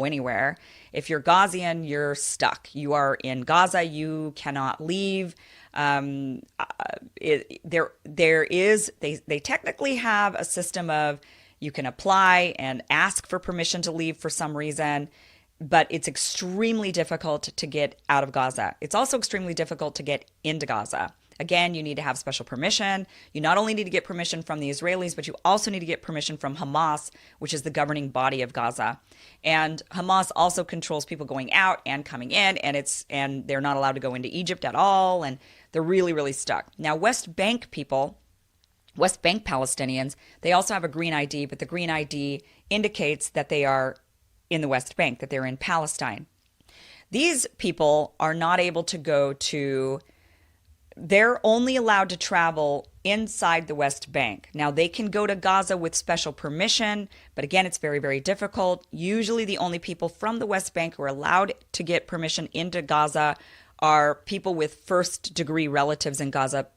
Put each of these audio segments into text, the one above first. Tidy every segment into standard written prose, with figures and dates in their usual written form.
anywhere. If you're Ghazian, you're stuck. You are in Gaza. You cannot leave. They technically have a system of you can apply and ask for permission to leave for some reason, but it's extremely difficult to get out of Gaza. It's also extremely difficult to get into Gaza. Again, you need to have special permission. You not only need to get permission from the Israelis, but you also need to get permission from Hamas, which is the governing body of Gaza. And Hamas also controls people going out and coming in, and they're not allowed to go into Egypt at all, and they're really, really stuck. Now, West Bank Palestinians, they also have a green ID, but the green ID indicates that they are in the West Bank, that they're in Palestine. These people are not able to go to, they're only allowed to travel inside the West Bank. Now, they can go to Gaza with special permission, but again, it's very, very difficult. Usually, the only people from the West Bank who are allowed to get permission into Gaza are people with first-degree relatives in Gaza,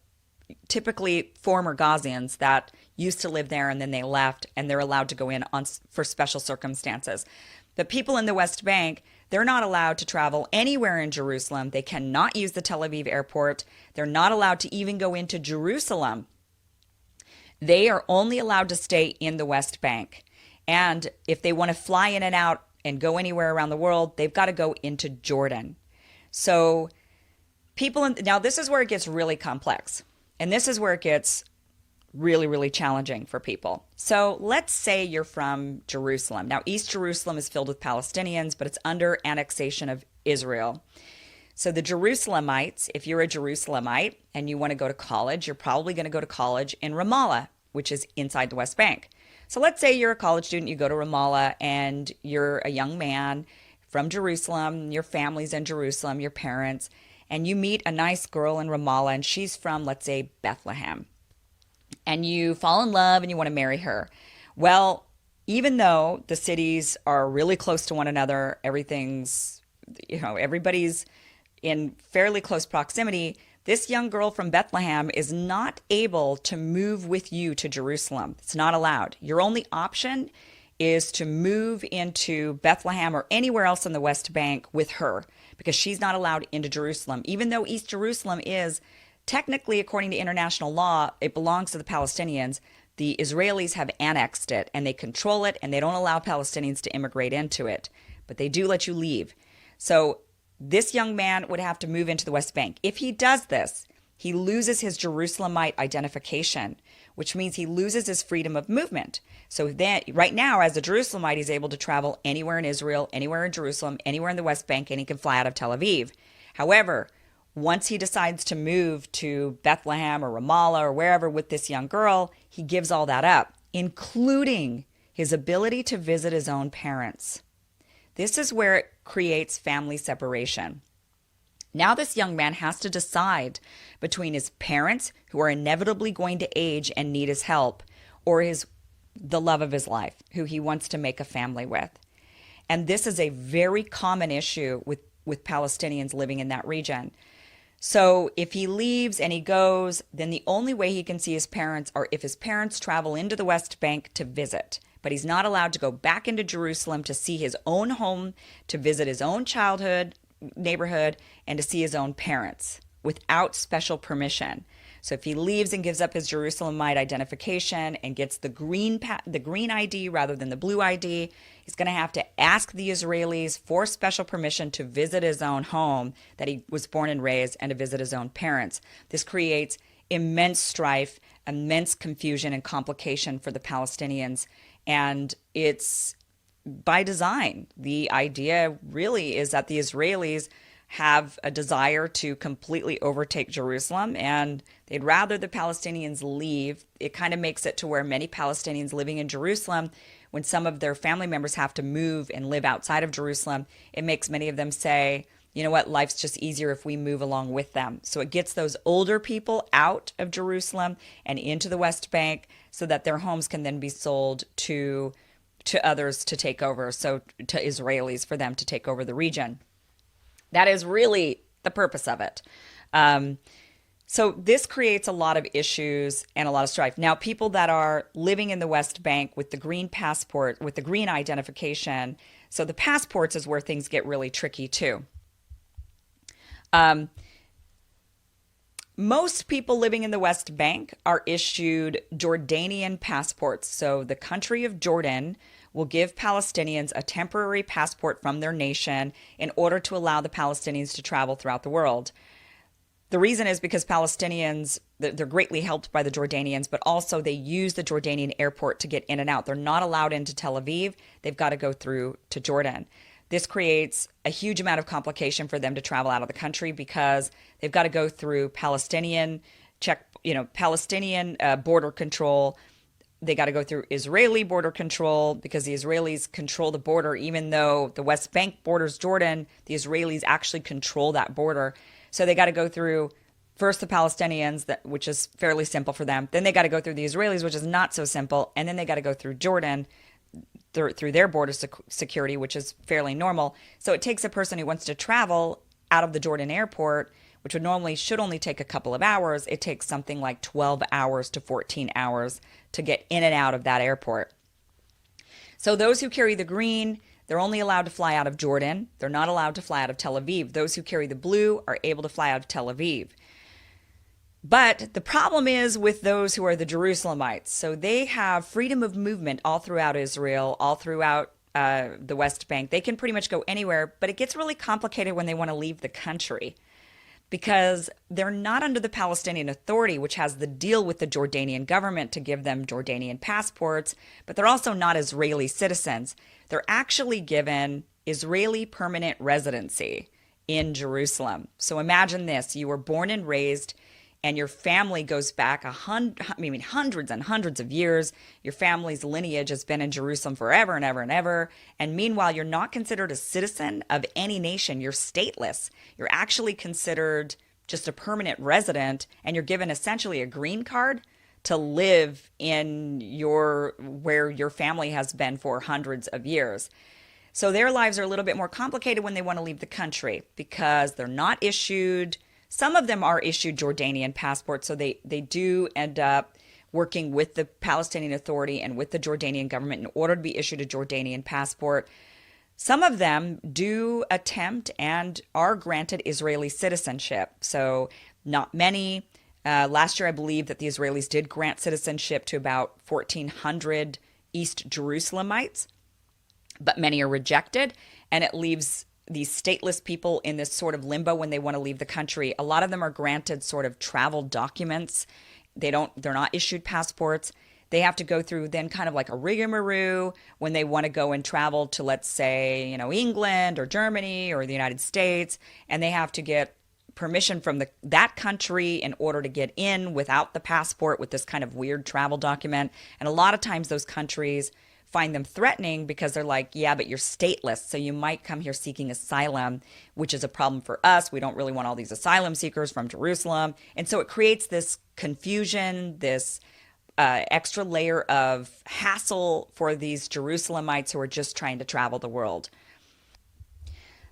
typically former Gazians that used to live there and then they left, and they're allowed to go in for special circumstances. The people in the West Bank, they're not allowed to travel anywhere in Jerusalem. They cannot use the Tel Aviv airport. They're not allowed to even go into Jerusalem. They are only allowed to stay in the West Bank. And if they want to fly in and out and go anywhere around the world, they've got to go into Jordan. So now this is where it gets really complex. And this is where it gets really, really challenging for people. So let's say you're from Jerusalem. Now, East Jerusalem is filled with Palestinians, but it's under annexation of Israel. So the Jerusalemites, if you're a Jerusalemite and you want to go to college, you're probably going to go to college in Ramallah, which is inside the West Bank. So let's say you're a college student, you go to Ramallah, and you're a young man from Jerusalem, your family's in Jerusalem, your parents, and you meet a nice girl in Ramallah, and she's from, let's say, Bethlehem. And you fall in love and you want to marry her. Well, even though the cities are really close to one another, everybody's in fairly close proximity, this young girl from Bethlehem is not able to move with you to Jerusalem. It's not allowed. Your only option is to move into Bethlehem or anywhere else in the West Bank with her, because she's not allowed into Jerusalem. Even though East Jerusalem is technically, according to international law, it belongs to the Palestinians. The Israelis have annexed it and they control it, and they don't allow Palestinians to immigrate into it, but they do let you leave. So this young man would have to move into the West Bank. If he does this, he loses his Jerusalemite identification, which means he loses his freedom of movement. So then, right now, as a Jerusalemite, he's able to travel anywhere in Israel, anywhere in Jerusalem, anywhere in the West Bank, and he can fly out of Tel Aviv. However, once he decides to move to Bethlehem or Ramallah or wherever with this young girl, he gives all that up, including his ability to visit his own parents. This is where it creates family separation. Now this young man has to decide between his parents, who are inevitably going to age and need his help, or the love of his life, who he wants to make a family with. And this is a very common issue with Palestinians living in that region. So if he leaves and he goes, then the only way he can see his parents are if his parents travel into the West Bank to visit. But he's not allowed to go back into Jerusalem to see his own home, to visit his own childhood, neighborhood, and to see his own parents without special permission. So if he leaves and gives up his Jerusalemite identification and gets the green ID rather than the blue ID, he's going to have to ask the Israelis for special permission to visit his own home that he was born and raised, and to visit his own parents. This creates immense strife, immense confusion and complication for the Palestinians, and it's by design. The idea really is that the Israelis have a desire to completely overtake Jerusalem, and they'd rather the Palestinians leave. It kind of makes it to where many Palestinians living in Jerusalem, when some of their family members have to move and live outside of Jerusalem, it makes many of them say, you know what, life's just easier if we move along with them. So it gets those older people out of Jerusalem and into the West Bank so that their homes can then be sold to others to take over, so to Israelis, for them to take over the region. That is really the purpose of it. So this creates a lot of issues and a lot of strife. Now, people that are living in the West Bank with the green passport, with the green identification, So the passports is where things get really tricky too. Um, Most people living in the West Bank are issued Jordanian passports. So the country of Jordan will give Palestinians a temporary passport from their nation in order to allow the Palestinians to travel throughout the world. The reason is because Palestinians, they're greatly helped by the Jordanians, but also they use the Jordanian airport to get in and out. They're not allowed into Tel Aviv. They've got to go through to Jordan. This creates a huge amount of complication for them to travel out of the country because they've got to go through Palestinian border control. They got to go through Israeli border control because the Israelis control the border. Even though the West Bank borders Jordan, the Israelis actually control that border. So they got to go through first the Palestinians, which is fairly simple for them. Then they got to go through the Israelis, which is not so simple. And then they got to go through Jordan through their border security, which is fairly normal. So it takes a person who wants to travel out of the Jordan airport, which should only take a couple of hours. It takes something like 12 hours to 14 hours to get in and out of that airport. So those who carry the green, they're only allowed to fly out of Jordan. They're not allowed to fly out of Tel Aviv. Those who carry the blue are able to fly out of Tel Aviv. But the problem is with those who are the Jerusalemites. So they have freedom of movement all throughout Israel, all throughout the West Bank. They can pretty much go anywhere, but it gets really complicated when they want to leave the country because they're not under the Palestinian Authority, which has the deal with the Jordanian government to give them Jordanian passports, but they're also not Israeli citizens. They're actually given Israeli permanent residency in Jerusalem. So imagine this, you were born and raised and your family goes back hundreds and hundreds of years. Your family's lineage has been in Jerusalem forever and ever and ever. And meanwhile, you're not considered a citizen of any nation. You're stateless. You're actually considered just a permanent resident, and you're given essentially a green card to live in where your family has been for hundreds of years. So their lives are a little bit more complicated when they want to leave the country because they're not issued. Some of them are issued Jordanian passports, so they do end up working with the Palestinian Authority and with the Jordanian government in order to be issued a Jordanian passport. Some of them do attempt and are granted Israeli citizenship, so not many. Last year, I believe that the Israelis did grant citizenship to about 1,400 East Jerusalemites, but many are rejected, and it leaves these stateless people in this sort of limbo when they want to leave the country. A lot of them are granted sort of travel documents. They're not issued passports. They have to go through then kind of like a rigmarole when they want to go and travel to, let's say, England or Germany or the United States, and they have to get permission from that country in order to get in without the passport with this kind of weird travel document. And a lot of times those countries find them threatening because they're like, yeah, but you're stateless, so you might come here seeking asylum, which is a problem for us. We don't really want all these asylum seekers from Jerusalem. And so it creates this confusion, this extra layer of hassle for these Jerusalemites who are just trying to travel the world.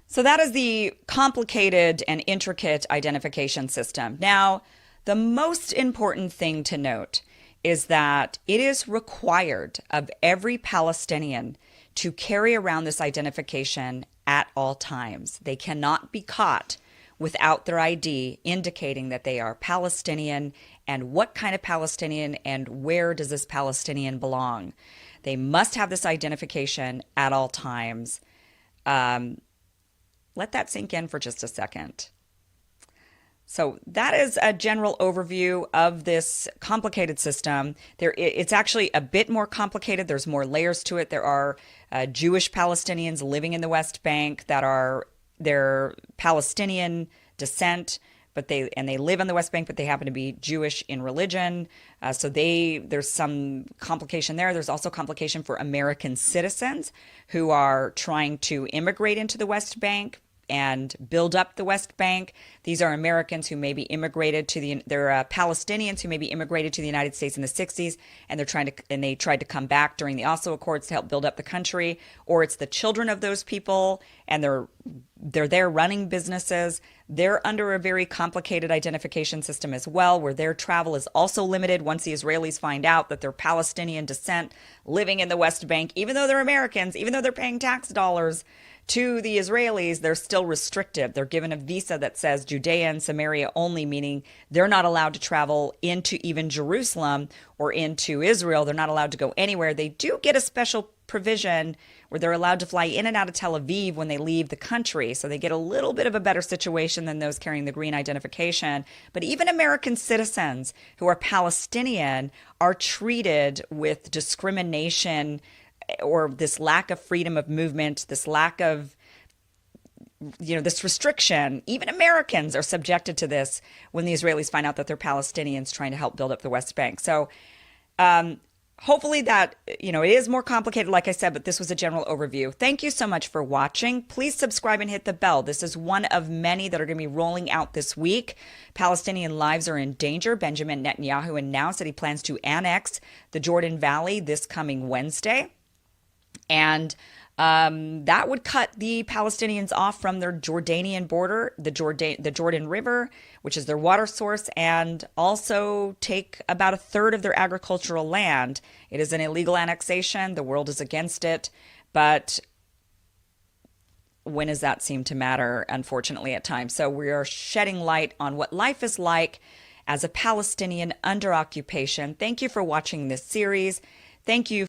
So that is the complicated and intricate identification system. Now, the most important thing to note is that it is required of every Palestinian to carry around this identification at all times. They cannot be caught without their ID indicating that they are Palestinian and what kind of Palestinian and where does this Palestinian belong. They must have this identification at all times. Let that sink in for just a second. So that is a general overview of this complicated system. It's actually a bit more complicated. There's more layers to it. There are Jewish Palestinians living in the West Bank that are they're Palestinian descent, but they live in the West Bank, but they happen to be Jewish in religion. So there's some complication there. There's also complication for American citizens who are trying to immigrate into the West Bank. and build up the West Bank. These are Americans who maybe immigrated they're Palestinians who maybe immigrated to the United States in the 60s, and they tried to come back during the Oslo Accords to help build up the country. Or it's the children of those people, and they're there running businesses. They're under a very complicated identification system as well, where their travel is also limited once the Israelis find out that they're Palestinian descent living in the West Bank. Even though they're Americans, even though they're paying tax dollars to the Israelis, they're still restricted. They're given a visa that says Judea and Samaria only, meaning they're not allowed to travel into even Jerusalem or into Israel. They're not allowed to go anywhere. They do get a special provision where they're allowed to fly in and out of Tel Aviv when they leave the country. So they get a little bit of a better situation than those carrying the green identification. But even American citizens who are Palestinian are treated with discrimination, or this lack of freedom of movement, this lack of, this restriction. Even Americans are subjected to this when the Israelis find out that they're Palestinians trying to help build up the West Bank. So hopefully that, it is more complicated, like I said, but this was a general overview. Thank you so much for watching. Please subscribe and hit the bell. This is one of many that are going to be rolling out this week. Palestinian lives are in danger. Benjamin Netanyahu announced that he plans to annex the Jordan Valley this coming Wednesday. And that would cut the Palestinians off from their Jordanian border, the Jordan River, which is their water source, and also take about a third of their agricultural land. It is an illegal annexation. The world is against it. But when does that seem to matter, unfortunately, at times? So we are shedding light on what life is like as a Palestinian under occupation. Thank you for watching this series. Thank you